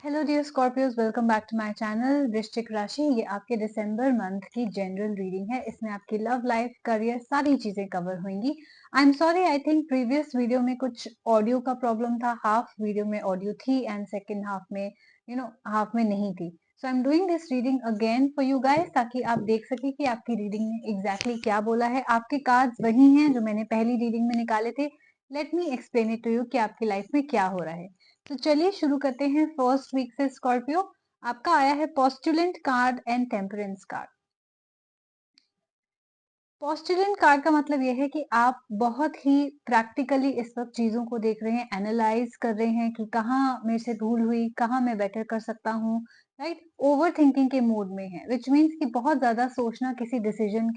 Hello dear Scorpios, welcome back to my channel. वृश्चिक राशि, ये आपके दिसंबर मंथ की जनरल रीडिंग है। इसमें आपकी लव लाइफ, करियर, सारी चीजें कवर होंगी। I am sorry, I think previous video में कुछ ऑडियो का प्रॉब्लम था। हाफ वीडियो में ऑडियो थी एंड सेकेंड हाफ में हाफ में नहीं थी। So I am doing this reading again for you guys, ताकि आप देख सके कि आपकी रीडिंग ने एग्जैक्टली क्या बोला है। आपके कार्ड्स वही हैं जो मैंने पहली रीडिंग में निकाले थे। Let me explain it to you कि आपकी लाइफ में क्या हो रहा है। तो चलिए शुरू करते हैं फर्स्ट वीक से। स्कॉर्पियो, आपका आया है postulant card and temperance card. Postulant card का मतलब यह है कि आप बहुत ही प्रैक्टिकली इस वक्त चीजों को देख रहे हैं, एनालाइज कर रहे हैं कि कहाँ मेरे से भूल हुई, कहाँ मैं बेटर कर सकता हूँ। राइट, ओवर थिंकिंग के मोड में है, विच मीन्स कि बहुत ज्यादा सोचना किसी डिसीजन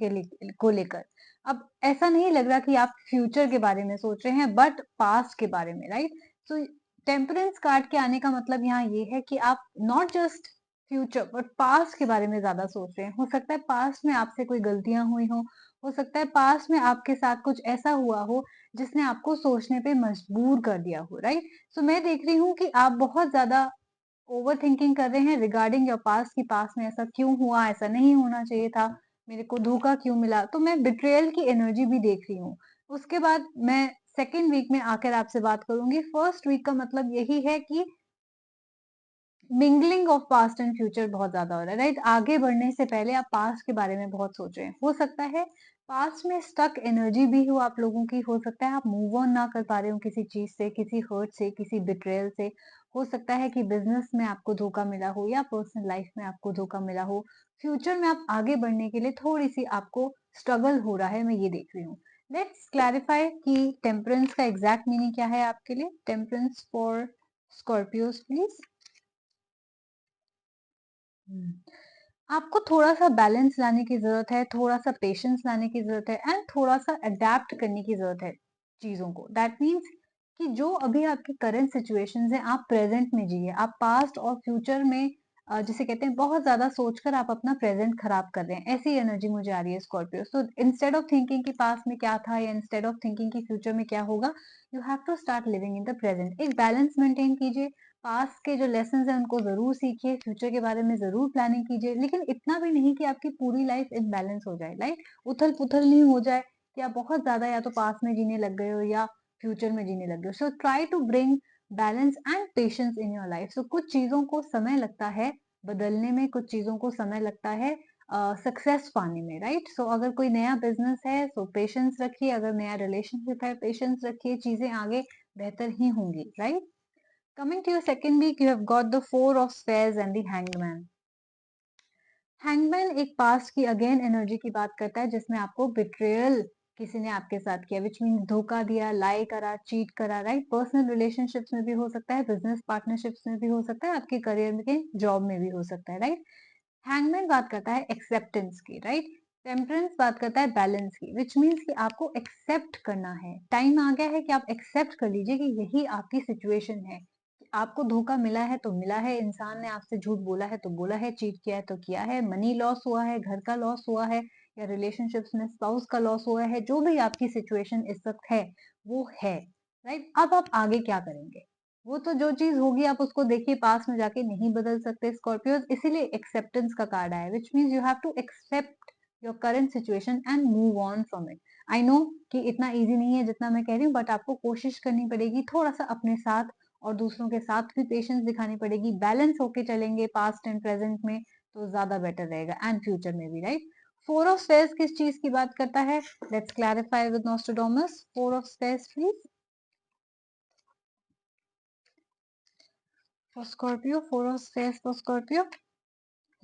को लेकर। अब ऐसा नहीं लग रहा कि आप फ्यूचर के बारे में सोच रहे हैं, बट पास्ट के बारे में। राइट, सो टेम्परेंस कार्ड के आने का मतलब यहाँ ये है कि आप not just future but past के बारे में ज्यादा सोच रहे हैं। हो सकता है पास्ट में आपसे कोई गलतियां हुई हो सकता है पास्ट में आपके साथ कुछ ऐसा हुआ हो जिसने आपको सोचने पे मजबूर कर दिया हो। राइट, सो मैं देख रही हूँ कि आप बहुत ज्यादा ओवर थिंकिंग कर रहे हैं रिगार्डिंग योर पास्ट की पास्ट में ऐसा क्यों हुआ, ऐसा नहीं होना चाहिए था, मेरे को धोखा क्यों मिला। तो मैं बिट्रेयल की एनर्जी भी देख रही हूँ। उसके बाद मैं सेकेंड वीक में आकर आपसे बात करूंगी। फर्स्ट वीक का मतलब यही है कि mingling of past and future बहुत ज्यादा हो रहा है। राइट, आगे बढ़ने से पहले आप पास्ट के बारे में बहुत सोच रहे हैं। हो सकता है पास्ट में स्टक एनर्जी भी हो आप लोगों की। हो सकता है आप मूव ऑन ना कर पा रहे हो किसी चीज से, किसी हर्ट से, किसी बिट्रेयल से। हो सकता है कि बिजनेस में आपको धोखा मिला हो या पर्सनल लाइफ में आपको धोखा मिला हो। फ्यूचर में आप आगे बढ़ने के लिए थोड़ी सी आपको स्ट्रगल हो रहा है, मैं ये देख रही हूँ। लेट्स क्लैरिफाई कि टेम्परेंस का एग्जैक्ट मीनिंग क्या है आपके लिए। Temperance for Scorpios please. आपको थोड़ा सा बैलेंस लाने की जरूरत है, थोड़ा सा पेशेंस लाने की जरूरत है एंड थोड़ा सा अडेप्ट करने की जरूरत है चीजों को। दैट मीन्स कि जो अभी आपके करंट सिचुएशंस हैं, आप प्रेजेंट में जिए। आप पास्ट और फ्यूचर में जिसे कहते हैं बहुत ज्यादा सोचकर आप अपना प्रेजेंट खराब कर रहे हैं, ऐसी एनर्जी मुझे आ रही है Scorpio. So instead of thinking कि पास्ट में क्या था या इंस्टेड ऑफ थिंकिंग कि फ्यूचर में क्या होगा, you have to start living in the present. एक बैलेंस मेंटेन कीजिए। पास्ट के जो लेसन है उनको जरूर सीखिए, फ्यूचर के बारे में जरूर प्लानिंग कीजिए, लेकिन इतना भी नहीं कि आपकी पूरी लाइफ इनबैलेंस हो जाए। लाइक उथल पुथल नहीं हो जाए कि आप बहुत ज्यादा या तो पास्ट में जीने लग गए हो या फ्यूचर में जीने लग गए हो। So try to bring balance and patience in your life. So कुछ चीजों को समय लगता है बदलने में, कुछ चीजों को समय लगता है सक्सेस पाने में। राइट, सो अगर कोई नया बिजनेस है तो पेशेंस रखिए, अगर नया रिलेशनशिप है पेशेंस रखिए, चीजें आगे बेहतर ही होंगी। Right, coming to your second week, you have got the Four of Spades and the Hanged Man. Hangman एक पास्ट की अगेन एनर्जी की बात करता है जिसमें आपको बिट्रेयल किसी ने आपके साथ किया, विच मीन धोखा दिया, लाई करा, चीट करा। राइट, पर्सनल रिलेशनशिप्स में भी हो सकता है, बिजनेस पार्टनरशिप्स में भी हो सकता है, आपके करियर में, जॉब में भी हो सकता है। राइट, हैंगमैन बात करता है एक्सेप्टेंस की। राइट, टेम्परेंस बात करता है बैलेंस की, विच मीन्स कि आपको एक्सेप्ट करना है। टाइम आ गया है कि आप एक्सेप्ट कर लीजिए कि यही आपकी सिचुएशन है। आपको धोखा मिला है तो मिला है, इंसान ने आपसे झूठ बोला है तो बोला है, चीट किया है तो किया है, मनी लॉस हुआ है, घर का लॉस हुआ है, या रिलेशनशिप्स में स्पाउस का लॉस हुआ है, जो भी आपकी सिचुएशन इस वक्त है वो है। राइट, अब आप आगे क्या करेंगे, वो तो जो चीज होगी आप उसको देखिए, पास में जाके नहीं बदल सकते स्कॉर्पियोज। इसीलिए एक्सेप्टेंस का कार्ड आया, which means you have to accept your current situation and move on from it. I know कि इतना इजी नहीं है जितना मैं कह रही हूँ, बट आपको कोशिश करनी पड़ेगी, थोड़ा सा अपने साथ और दूसरों के साथ भी पेशेंस दिखानी पड़ेगी। बैलेंस होके चलेंगे पास्ट एंड प्रेजेंट में तो ज्यादा बेटर रहेगा, एंड फ्यूचर में भी। राइट, फोर ऑफ स्पेयर्स किस चीज की बात करता है? Let's clarify with Nostradamus. Four of spears please for Scorpio. Four of spears for Scorpio.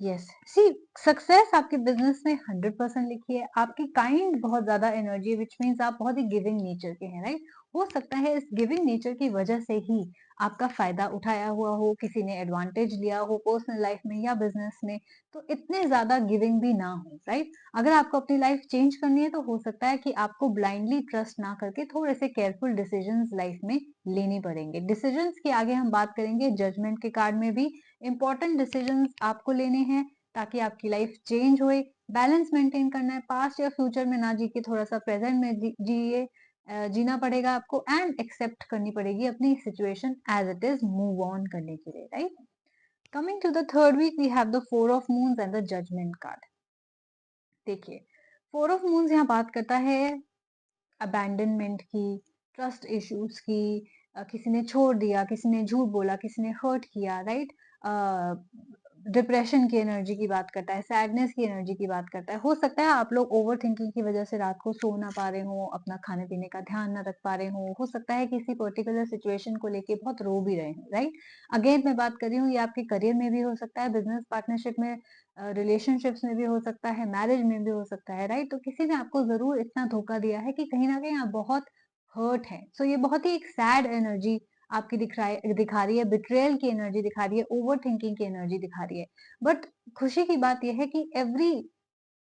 Yes, see success आपके बिजनेस में 100% लिखी है। आपकी काइंड बहुत ज्यादा एनर्जी, विच मीन्स आप बहुत ही गिविंग नेचर के हैं। राइट, हो सकता है इस गिविंग नेचर की वजह से ही आपका फायदा उठाया हुआ हो, किसी ने एडवांटेज लिया हो पर्सनल लाइफ में या बिजनेस में, तो इतने ज्यादा गिविंग भी ना हो। राइट, अगर आपको अपनी लाइफ चेंज करनी है तो हो सकता है कि आपको ब्लाइंडली ट्रस्ट ना करके थोड़े से केयरफुल डिसीजंस लाइफ में लेने पड़ेंगे। डिसीजंस की आगे हम बात करेंगे, जजमेंट के कार्ड में भी इंपॉर्टेंट डिसीजंस आपको लेने हैं ताकि आपकी लाइफ चेंज होए। बैलेंस मेंटेन करना है, पास्ट या फ्यूचर में ना जी के थोड़ा सा प्रेजेंट में जिए। जीना पड़ेगा आपको एंड एक्सेप्ट करनी पड़ेगी अपनी situation as it is, move on करने के लिए। Right, Coming to the third week, we have the Four of Moons and the Judgment card. देखिए, फोर ऑफ मून्स यहाँ बात करता है अबैंडनमेंट की, ट्रस्ट इश्यूज की, किसी ने छोड़ दिया, किसी ने झूठ बोला, किसी ने हर्ट किया, राइट? डिप्रेशन की एनर्जी की बात करता है, सैडनेस की एनर्जी की बात करता है। हो सकता है आप लोग ओवर थिंकिंग की वजह से रात को सो ना पा रहे हो, अपना खाने पीने का ध्यान ना रख पा रहे हो सकता है किसी पर्टिकुलर सिचुएशन को लेके बहुत रो भी रहे हो, राइट? अगेन मैं बात कर रही हूँ, ये आपके करियर में भी हो सकता है, बिजनेस पार्टनरशिप में, रिलेशनशिप्स में भी हो सकता है, मैरिज में भी हो सकता है, राइट? तो किसी ने आपको ज़रूर इतना धोखा दिया है कि कहीं न कहीं आप बहुत हर्ट हैं। सो ये बहुत ही एक सैड एनर्जी आपकी दिखा रही है, बिट्रेयल की एनर्जी दिखा रही है, ओवरथिंकिंग की एनर्जी दिखा रही है। बट खुशी की बात ये है कि एवरी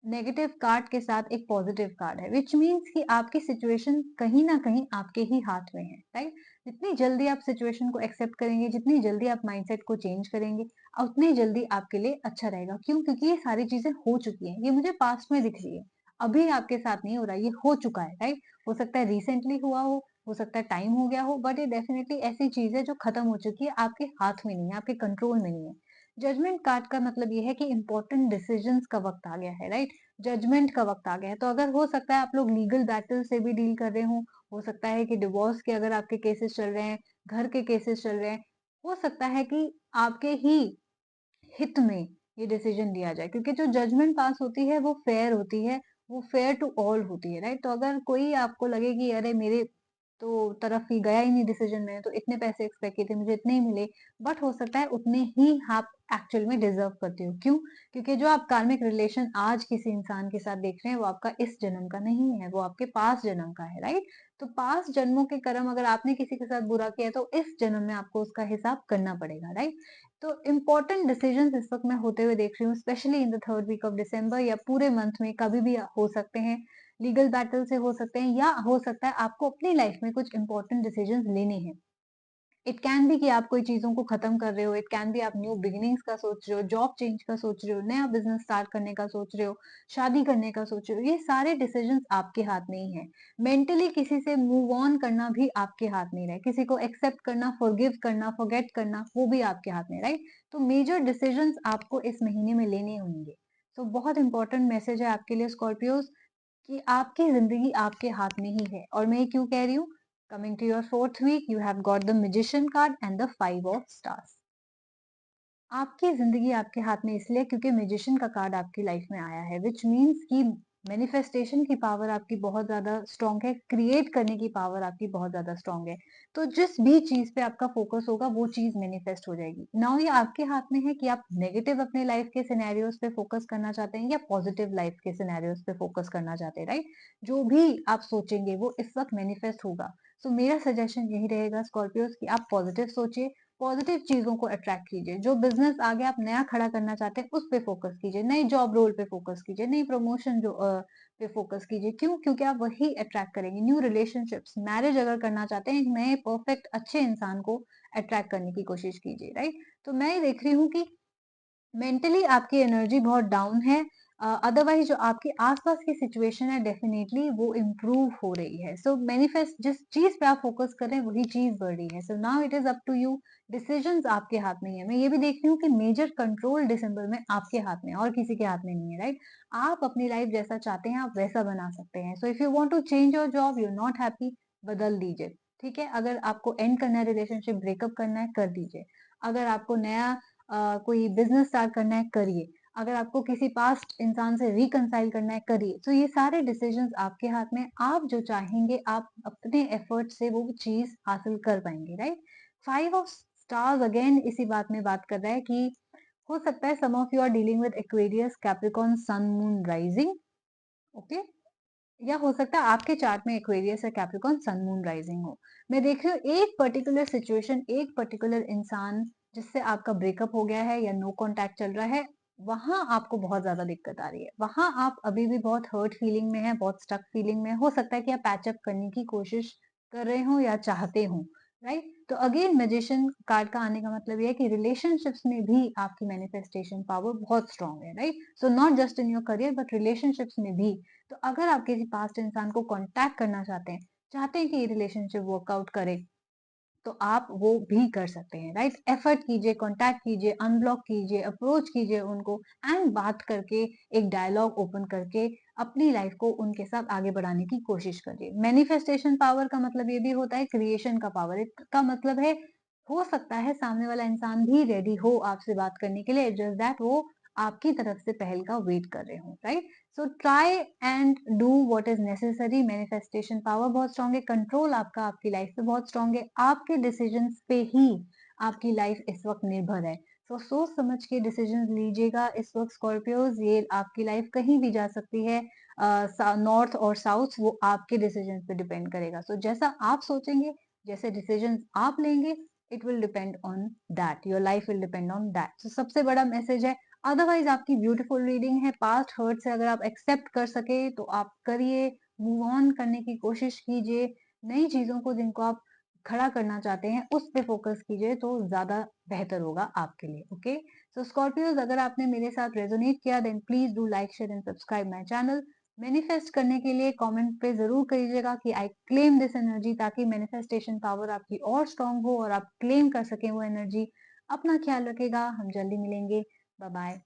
नेगेटिव कार्ड के साथ एक पॉजिटिव कार्ड है, विच मीन्स कि आपकी सिचुएशन कहीं ना कहीं आपके ही हाथ में है, राइट? जितनी जल्दी आप सिचुएशन को एक्सेप्ट करेंगे, जितनी जल्दी आप माइंडसेट को चेंज करेंगे, उतनी जल्दी आपके लिए अच्छा रहेगा। क्यों? क्योंकि ये सारी चीजें हो चुकी हैं, ये मुझे पास्ट में दिख रही है, अभी आपके साथ नहीं हो रहा, ये हो चुका है, राइट? हो सकता है रिसेंटली हुआ हो सकता है टाइम हो गया हो, बट ये डेफिनेटली ऐसी चीज है जो खत्म हो चुकी है, आपके हाथ में नहीं है, आपके कंट्रोल में नहीं है। जजमेंट कार्ड का मतलब ये है कि इंपॉर्टेंट डिसीजंस का वक्त आ गया है, राइट? जजमेंट का वक्त आ गया है। तो अगर हो सकता है आप लोग लीगल बैटल से भी डील कर रहे हो सकता है कि डिवोर्स के अगर आपके केसेस चल रहे हैं, घर के केसेस चल रहे हैं, हो सकता है कि आपके ही हित में ये डिसीजन लिया जाए, क्योंकि जो जजमेंट पास होती है वो फेयर होती है, वो फेयर टू ऑल होती है, राइट? तो अगर कोई आपको लगे कि अरे मेरे तो तरफ ही गया ही नहीं डिसीजन में, तो इतने पैसे एक्सपेक्ट किए थे, मुझे इतने ही मिले, बट हो सकता है उतने ही आप एक्चुअल में डिजर्व करते हो। क्यों? क्योंकि जो आप कार्मिक रिलेशन आज किसी इंसान के साथ देख रहे हैं वो आपका इस जन्म का नहीं है, वो आपके पास जन्म का है, राइट? तो पास जन्मों के कर्म अगर आपने किसी के साथ बुरा किया है तो इस जन्म में आपको उसका हिसाब करना पड़ेगा, राइट? तो इम्पोर्टेंट डिसीजंस इस वक्त मैं होते हुए देख रही हूँ, specially in the third week of December, या पूरे मंथ में कभी भी हो सकते हैं। लीगल बैटल से हो सकते हैं, या हो सकता है आपको अपनी लाइफ में कुछ इंपॉर्टेंट डिसीजंस लेने हैं। इट कैन बी कि आप कोई चीजों को खत्म कर रहे हो, इट कैन बी आप न्यू बिगिनिंग्स का सोच रहे हो, जॉब चेंज का सोच रहे हो, नया बिजनेस स्टार्ट करने का सोच रहे हो, शादी करने का सोच रहे हो। ये सारे डिसीजंस आपके हाथ में ही है। मेंटली किसी से मूव ऑन करना भी आपके हाथ में ही है, किसी को एक्सेप्ट करना, फॉरगिव करना, फॉरगेट करना, वो भी आपके हाथ में, राइट? तो मेजर डिसीजंस आपको इस महीने में लेने होंगे। तो बहुत इंपॉर्टेंट मैसेज है आपके लिए स्कॉर्पियोज, कि आपकी जिंदगी आपके हाथ में ही है। और मैं ये क्यों कह रही हूँ? Coming to your fourth week, you have got the magician card and the five of stars. आपकी जिंदगी आपके हाथ में इसलिए क्योंकि मैजिशियन का कार्ड आपकी लाइफ में आया है, विच मीन्स कि मैनिफेस्टेशन की पावर आपकी बहुत ज्यादा स्ट्रांग है, क्रिएट करने की पावर आपकी बहुत ज्यादा स्ट्रांग है। तो जिस भी चीज पे आपका फोकस होगा वो चीज मैनिफेस्ट हो जाएगी। नाउ ये आपके हाथ में है कि आप नेगेटिव अपने लाइफ के सिनेरियोज पे फोकस करना चाहते हैं या पॉजिटिव लाइफ के सिनेरियोज पे फोकस करना चाहते हैं, राइट? जो भी आप सोचेंगे वो इस वक्त मैनिफेस्ट होगा। सो मेरा सजेशन यही रहेगा स्कॉर्पियोज की आप पॉजिटिव सोचिए, पॉजिटिव चीजों को अट्रैक्ट कीजिए। जो बिजनेस आगे आप नया खड़ा करना चाहते हैं उस पे फोकस कीजिए, नई जॉब रोल पे फोकस कीजिए, नई प्रमोशन जो पे फोकस कीजिए। क्यों? क्योंकि आप वही अट्रैक्ट करेंगे। न्यू रिलेशनशिप्स, मैरिज अगर करना चाहते हैं, एक नए परफेक्ट अच्छे इंसान को अट्रैक्ट करने की कोशिश कीजिए, राइट? तो मैं ये देख रही हूँ कि मेंटली आपकी एनर्जी बहुत डाउन है, अदरवाइज जो आपके आसपास की सिचुएशन है डेफिनेटली वो इम्प्रूव हो रही है। सो मैनिफेस्ट, जिस चीज पे आप फोकस कर रहे हैं वही चीज बढ़ रही है। So now it is up to you. Decisions आपके हाथ में ही है। मैं ये भी देख रही हूँ कि मेजर कंट्रोल दिसंबर में आपके हाथ में है और किसी के हाथ में नहीं है, राइट? आप अपनी लाइफ जैसा चाहते हैं आप वैसा बना सकते हैं। So if you want to change your job, you are not happy, बदल दीजिए, ठीक है? अगर आपको एंड करना है, रिलेशनशिप ब्रेकअप करना है, कर दीजिए। अगर आपको नया कोई बिजनेस स्टार्ट करना है, करिए। अगर आपको किसी पास्ट इंसान से रिकंसाइल करना है, करिए। तो ये सारे डिसीजंस आपके हाथ में, आप जो चाहेंगे आप अपने एफर्ट से वो चीज हासिल कर पाएंगे, right? Five of stars again इसी बात में बात कर रहा है कि हो सकता है some of you are dealing with Aquarius, Capricorn, sun, moon, rising, okay? या हो सकता है आपके चार्ट में एक्वेरियस या कैप्रिकॉर्न, सन, मून, राइजिंग हो। मैं देख रही हूँ एक पर्टिकुलर सिचुएशन, एक पर्टिकुलर इंसान जिससे आपका ब्रेकअप हो गया है या नो कांटेक्ट चल रहा है, वहां आपको बहुत ज्यादा दिक्कत आ रही है। वहां आप अभी भी बहुत हर्ट फीलिंग में है, बहुत स्टक फीलिंग में है। हो सकता है कि आप पैचअप करने की कोशिश कर रहे हो या चाहते हो, राइट? तो अगेन मैजिशियन कार्ड का आने का मतलब ये है कि रिलेशनशिप्स में भी आपकी मैनिफेस्टेशन पावर बहुत स्ट्रांग है, right? So not just in your career but relationships में भी। तो अगर आप किसी पास्ट इंसान को कांटेक्ट करना चाहते हैं, चाहते हैं कि ये रिलेशनशिप वर्कआउट करे, तो आप वो भी कर सकते हैं, राइट? एफर्ट कीजिए, कॉन्टैक्ट कीजिए, अनब्लॉक कीजिए, अप्रोच कीजिए उनको एंड बात करके, एक डायलॉग ओपन करके अपनी लाइफ को उनके साथ आगे बढ़ाने की कोशिश करिए। मैनिफेस्टेशन पावर का मतलब ये भी होता है क्रिएशन का पावर। इसका मतलब है हो सकता है सामने वाला इंसान भी रेडी हो आपसे बात करने के लिए, जस्ट दैट वो आपकी तरफ से पहल का वेट कर रहे हो, right? So try and do what is necessary. Manifestation power बहुत स्ट्रांग है, कंट्रोल आपका आपकी लाइफ पे बहुत स्ट्रांग है, आपके डिसीजंस पे ही आपकी लाइफ इस वक्त निर्भर है। सो सोच समझ के डिसीजन लीजिएगा इस वक्त स्कॉर्पियोज। ये आपकी लाइफ कहीं भी जा सकती है, नॉर्थ और साउथ, वो आपके डिसीजन पे डिपेंड करेगा। सो जैसा आप सोचेंगे, जैसे डिसीजन आप लेंगे, it will depend on that, your life will depend on that. So सबसे बड़ा मैसेज है, अदरवाइज आपकी ब्यूटीफुल रीडिंग है। पास्ट हर्ट से अगर आप एक्सेप्ट कर सके तो आप करिए, मूव ऑन करने की कोशिश कीजिए, नई चीजों को जिनको आप खड़ा करना चाहते हैं उस पे फोकस कीजिए, तो ज्यादा बेहतर होगा आपके लिए। ओके, सो स्कॉर्पियोज, अगर आपने मेरे साथ रेजोनेट किया then please do like share and subscribe my channel. Manifest करने के लिए कमेंट पे जरूर करिएगा कि आई क्लेम दिस एनर्जी, ताकि मैनिफेस्टेशन पावर आपकी और स्ट्रांग हो और आप क्लेम कर सकें वो एनर्जी। अपना ख्याल रखेगा, हम जल्दी मिलेंगे। Bye bye.